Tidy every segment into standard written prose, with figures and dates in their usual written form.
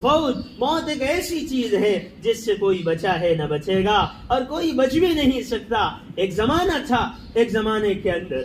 موت ایک ایسی چیز ہے جس سے کوئی بچا ہے نہ بچے گا اور کوئی بچ بھی نہیں سکتا. ایک زمانہ تھا، ایک زمانے کے اندر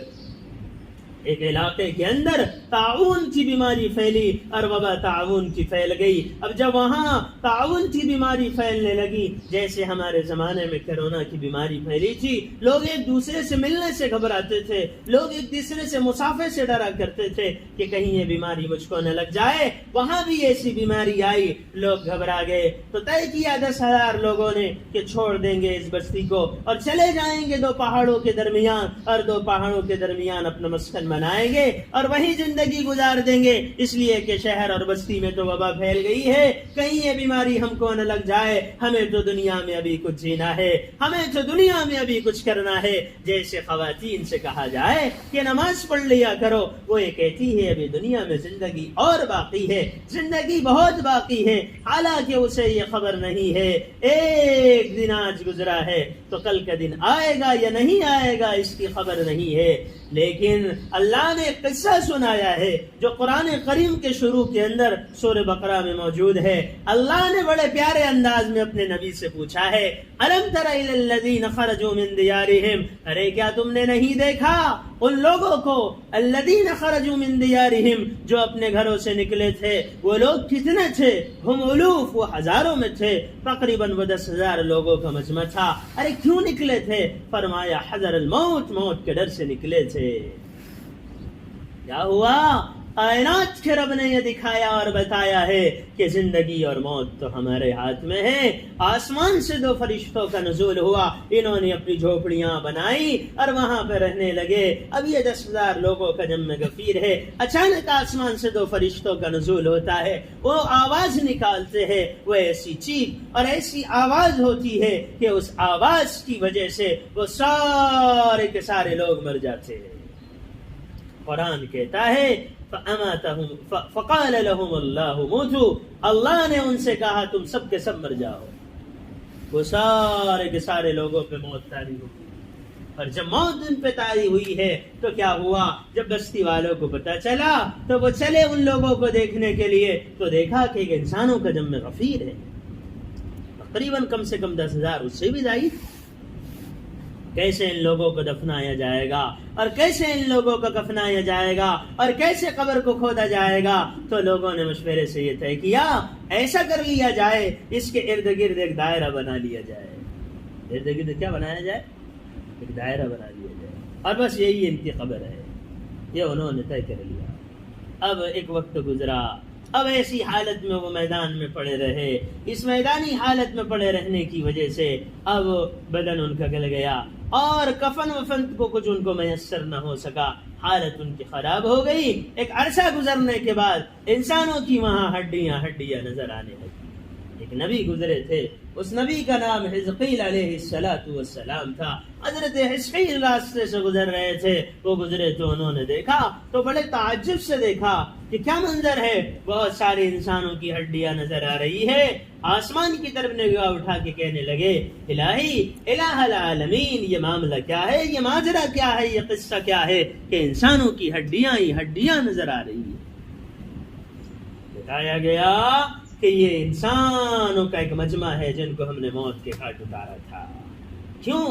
ایک علاقے کے اندر طاعون کی بیماری پھیلی اور وبا طاعون کی پھیل گئی. اب جب وہاں طاعون کی بیماری پھیلنے لگی، جیسے ہمارے زمانے میں کرونا کی بیماری پھیلی تھی، لوگ ایک دوسرے سے ملنے سے گھبراتے تھے، لوگ ایک دوسرے سے مسافے سے ڈرا کرتے تھے کہ کہیں یہ بیماری مجھ کو نہ لگ جائے. وہاں بھی ایسی بیماری آئی، لوگ گھبرا گئے. تو طے کیا 10,000 لوگوں نے کہ چھوڑ دیں گے اس بستی کو اور چلے جائیں گے 2 پہاڑوں کے درمیان، اور 2 پہاڑوں کے درمیان اپنا مسکن بنائیں گے اور وہیں زندگی گزار دیں گے، اس لیے کہ شہر اور بستی میں تو وبا پھیل گئی ہے، کہیں یہ بیماری ہم کو نہ لگ جائے. ہمیں تو دنیا میں ابھی کچھ جینا ہے، ہمیں تو دنیا میں ابھی کچھ کرنا ہے. جیسے خواتین سے کہا جائے کہ نماز پڑھ لیا کرو، وہ یہ کہتی ہے ابھی دنیا میں زندگی اور باقی ہے، زندگی بہت باقی ہے، حالانکہ اسے یہ خبر نہیں ہے ایک دن آج گزرا ہے تو کل کا دن آئے گا یا نہیں آئے گا اس کی خبر نہیں ہے. لیکن اللہ نے ایک قصہ سنایا ہے جو قرآن کریم کے شروع کے اندر سورہ بقرہ میں موجود ہے. اللہ نے بڑے پیارے انداز میں اپنے نبی سے پوچھا ہے، الم تر الی الذین خرجوا من دیارہم، ارے کیا تم نے نہیں دیکھا ان لوگوں کو، الذین خرجوا من دیارہم، جو اپنے گھروں سے نکلے تھے. وہ لوگ کتنے تھے؟ ہم الوف، وہ ہزاروں میں تھے، تقریباً وہ 10,000 لوگوں کا مجمع تھا. ارے کیوں نکلے تھے؟ فرمایا حذر الموت، موت کے ڈر سے نکلے تھے. کیا ہوا؟ کائنات کے رب نے یہ دکھایا اور بتایا ہے کہ زندگی اور موت تو ہمارے ہاتھ میں ہے. آسمان سے 2 فرشتوں کا نزول ہوا، انہوں نے اپنی جھوپڑیاں بنائی اور وہاں پہ رہنے لگے. اب یہ 10,000 لوگوں کا جمع غفیر ہے. اچانک آسمان سے 2 فرشتوں کا نزول ہوتا ہے، وہ آواز نکالتے ہیں، وہ ایسی چیخ اور ایسی آواز ہوتی ہے کہ اس آواز کی وجہ سے وہ سارے کے سارے لوگ مر جاتے ہیں. قرآن کہتا ہے فقال لهم اللہ موتوا، اللہ نے ان سے کہا تم سب کے سب مر جاؤ. وہ سارے کے سارے لوگوں پہ موت طاری ہوئی. اور جب موت ان پہ طاری ہوئی ہے تو کیا ہوا؟ جب بستی والوں کو پتا چلا تو وہ چلے ان لوگوں کو دیکھنے کے لیے، تو دیکھا کہ ایک انسانوں کا جمع غفیر ہے، تقریباً کم سے کم 10,000، اس سے بھی زائد. کیسے ان لوگوں کو دفنایا جائے گا اور کیسے ان لوگوں کو کفنایا جائے گا اور کیسے قبر کو کھودا جائے گا؟ تو لوگوں نے مشورے سے یہ طے کیا ایسا کر لیا جائے، اس کے ارد گرد ایک دائرہ بنا لیا جائے. ارد گرد کیا بنایا جائے؟ ایک دائرہ بنا لیا جائے، اور بس یہی ان کی قبر ہے. یہ انہوں نے طے کر لیا. اب ایک وقت گزرا، اب ایسی حالت میں وہ میدان میں پڑے رہے. اس میدانی حالت میں پڑے رہنے کی وجہ سے اب بدن ان کا گل گیا اور کفن وفن کو کچھ ان کو میسر نہ ہو سکا. حالت ان کی خراب ہو گئی. ایک عرصہ گزرنے کے بعد انسانوں کی وہاں ہڈیاں نظر آنے لگی. ایک نبی گزرے تھے، اس نبی کا نام حزقیل علیہ السلام تھا. حضرت حزقیل راستے سے گزر رہے تھے، وہ گزرے تو انہوں نے دیکھا تو بڑے تعجب سے دیکھا کہ کیا منظر ہے. بہت سارے انسانوں کی ہڈیاں نظر آ رہی ہے. آسمان کی طرف نگاہ اٹھا کے کہنے لگے، الہی الہ العالمین، یہ معاملہ کیا ہے، یہ ماجرا کیا ہے، یہ قصہ کیا ہے کہ انسانوں کی ہڈیاں ہی ہڈیاں نظر آ رہی ہیں. بتایا گیا کہ یہ انسانوں کا ایک مجمع ہے جن کو ہم نے موت کے گھاٹ اتارا تھا. کیوں؟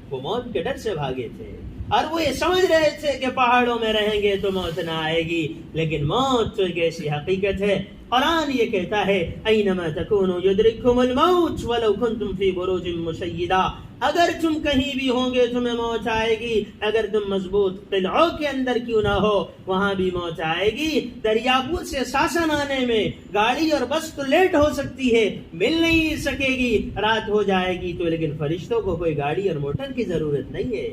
وہ موت کے ڈر سے بھاگے تھے اور وہ یہ سمجھ رہے تھے کہ پہاڑوں میں رہیں گے تو موت نہ آئے گی، لیکن موت تو ایک ایسی حقیقت ہے. قرآن یہ کہتا ہے اینما تکونوا یدرککم الموت ولو کنتم فی بروج مشیدہ، اگر تم کہیں بھی ہوں گے تمہیں موت آئے گی. اگر تم مضبوط قلعوں کے اندر کیوں نہ ہو وہاں بھی موت آئے گی. دریاپور سے ساسن آنے میں گاڑی اور بس تو لیٹ ہو سکتی ہے، مل نہیں سکے گی، رات ہو جائے گی تو، لیکن فرشتوں کو کوئی گاڑی اور موٹر کی ضرورت نہیں ہے.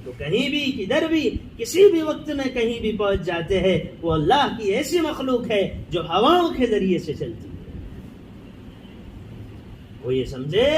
تو کہیں بھی کدھر بھی کسی بھی وقت میں کہیں بھی پہنچ جاتے ہیں. وہ اللہ کی ایسی مخلوق ہے جو ہواؤں کے ذریعے سے چلتی ہے. وہ یہ سمجھے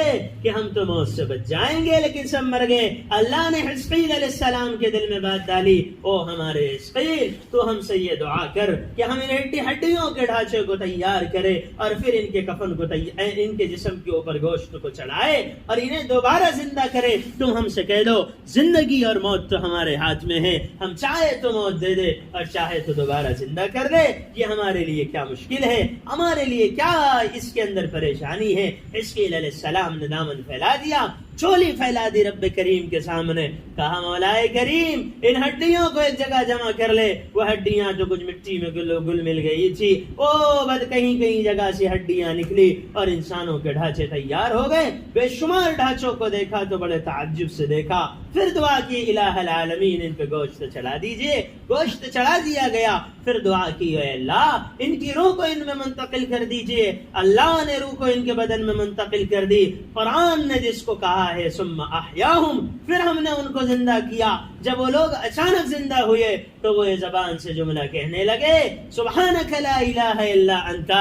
کہ ہم تو موت سے بچ جائیں گے لیکن سب مر گئے. اللہ نے حزقیل علیہ السلام کے دل میں بات ڈالی، او ہمارے حزقیل تو ہم سے یہ دعا کر کہ ہم ان ہڈیوں کے ڈھانچے کو تیار کرے اور پھر ان کے کفن کو ان کے جسم کے اوپر گوشت کو چڑھائے اور انہیں دوبارہ زندہ کرے. تم ہم سے کہہ دو زندگی اور موت تو ہمارے ہاتھ میں ہے، ہم چاہے تو موت دے دے اور چاہے تو دوبارہ زندہ کر دے. یہ ہمارے لیے کیا مشکل ہے، ہمارے لیے کیا اس کے اندر پریشانی ہے. حزقیل علیہ السلام نے دامن پھیلا دیا، چولی پھیلا دی رب کریم کے سامنے، کہا مولائے کریم ان ہڈیوں کو ایک جگہ جمع کر لے. وہ ہڈیاں جو کچھ مٹی میں گل مل گئی تھی او بد کہیں جگہ سے ہڈیاں نکلی اور انسانوں کے ڈھانچے تیار ہو گئے. بے شمار ڈھانچوں کو دیکھا تو بڑے تعجب سے دیکھا. پھر دعا کی الہ العالمین ان پہ گوشت چڑھا دیجئے. گوشت چڑھا دیا گیا. پھر دعا کی اے اللہ ان کی روح کو ان میں منتقل کر دیجئے. اللہ نے روح کو ان کے بدن میں منتقل کر دی. قرآن نے جس کو کہا ہے ثم احیاہم، پھر ہم نے ان کو زندہ کیا. جب وہ لوگ اچانک زندہ ہوئے تو وہ زبان سے جملہ کہنے لگے سبحانک لا الہ الا انت،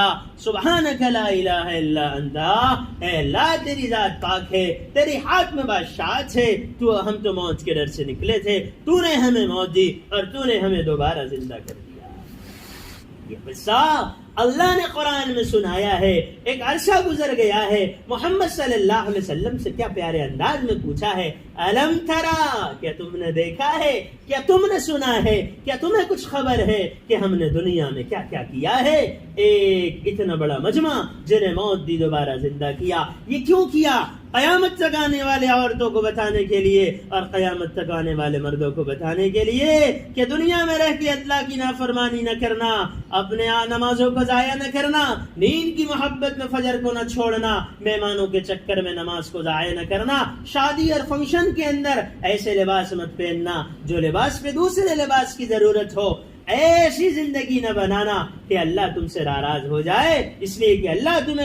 سبحانک لا الہ الا انت. اے اللہ تیری ذات پاک ہے، تیری ہاتھ میں بادشاہت ہے. تو ہم تو موت کے ڈر سے نکلے تھے، تو نے ہمیں موت دی اور تو نے ہمیں دوبارہ زندہ کر دیا. یہ قصہ اللہ نے قرآن میں سنایا ہے. ایک عرصہ گزر گیا ہے، محمد صلی اللہ علیہ وسلم سے کیا پیارے انداز میں پوچھا ہے الم ترا، کیا تم نے دیکھا ہے، کیا تم نے سنا ہے، کیا تمہیں کچھ خبر ہے کہ ہم نے دنیا میں کیا کیا کیا ہے. ایک اتنا بڑا مجمع جنہیں موت دی دوبارہ زندہ کیا. یہ کیوں کیا؟ قیامت تک آنے والے عورتوں کو بتانے کے لیے اور قیامت تک آنے والے مردوں کو بتانے کے لیے کہ دنیا میں رہ کے اللہ کی نافرمانی نہ کرنا، اپنے نمازوں کو ضائع نہ کرنا، نیند کی محبت میں فجر کو نہ چھوڑنا، مہمانوں کے چکر میں نماز کو ضائع نہ کرنا، شادی اور فنکشن کے اندر ایسے لباس مت پہننا جو لباس پہ دوسرے لباس کی ضرورت ہو. ایسی زندگی نہ بنانا کہ اللہ تم سے ناراض ہو جائے، اس لیے کہ اللہ تمہیں